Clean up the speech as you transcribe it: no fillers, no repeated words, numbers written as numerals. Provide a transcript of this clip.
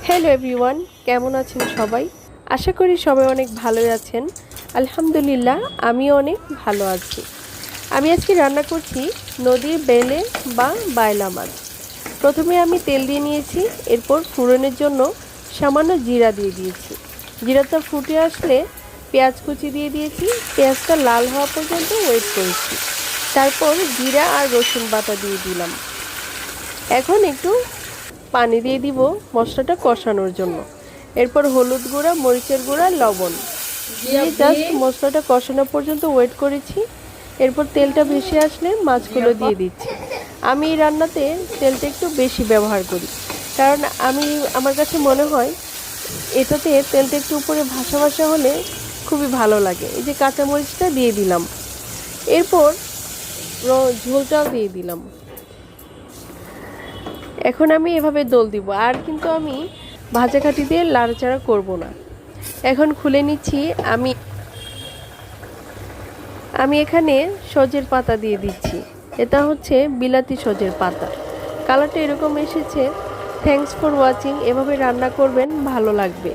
Hello everyone, কেমন আছেন সবাই? আশা করি সবাই অনেক ভালোই আছেন। আলহামদুলিল্লাহ, আমিও অনেক ভালো আছি। আমি আজকে রান্না করছি নদীর বেলে বা বায়লা মাছ। প্রথমে আমি তেল দিয়ে নিয়েছি, এরপর ফোড়নের জন্য সামান্য জিরা দিয়ে দিয়েছি। জিরাটা ফুটে আসলে পেঁয়াজ কুচি দিয়ে দিয়েছি। পেঁয়াজটা লাল হওয়া পর্যন্ত ওয়েট করেছি। তারপর জিরা আর রসুন বাটা দিয়ে দিলাম। এখন একটু পানি দিয়ে দিব মশলাটা কষানোর জন্য। এরপর হলুদ গুঁড়া, মরিচের গুঁড়া, লবণ দিয়ে জাস্ট মশলাটা কষানো পর্যন্ত ওয়েট করেছি। এরপর তেলটা ভেসে আসলে মাছগুলো দিয়ে দিচ্ছি। আমি এই রান্নাতে তেলটা একটু বেশি ব্যবহার করি, কারণ আমার কাছে মনে হয় এটাতে তেলটা একটু উপরে ভাসা ভাসা হলে খুবই ভালো লাগে। এই যে কাঁচামরিচটা দিয়ে দিলাম, এরপর ঝোলটাও দিয়ে দিলাম। এখন আমি এভাবে দোল দিব, আর কিন্তু আমি ভাজা কাঠি দিয়ে লাড়াচাড়া করব না। এখন খুলে নিচ্ছি। আমি এখানে সজের পাতা দিয়ে দিচ্ছি। এটা হচ্ছে বিলাতি সজের পাতা। কালারটা এরকম এসেছে। Thanks for watching. এভাবে রান্না করবেন, ভালো লাগবে।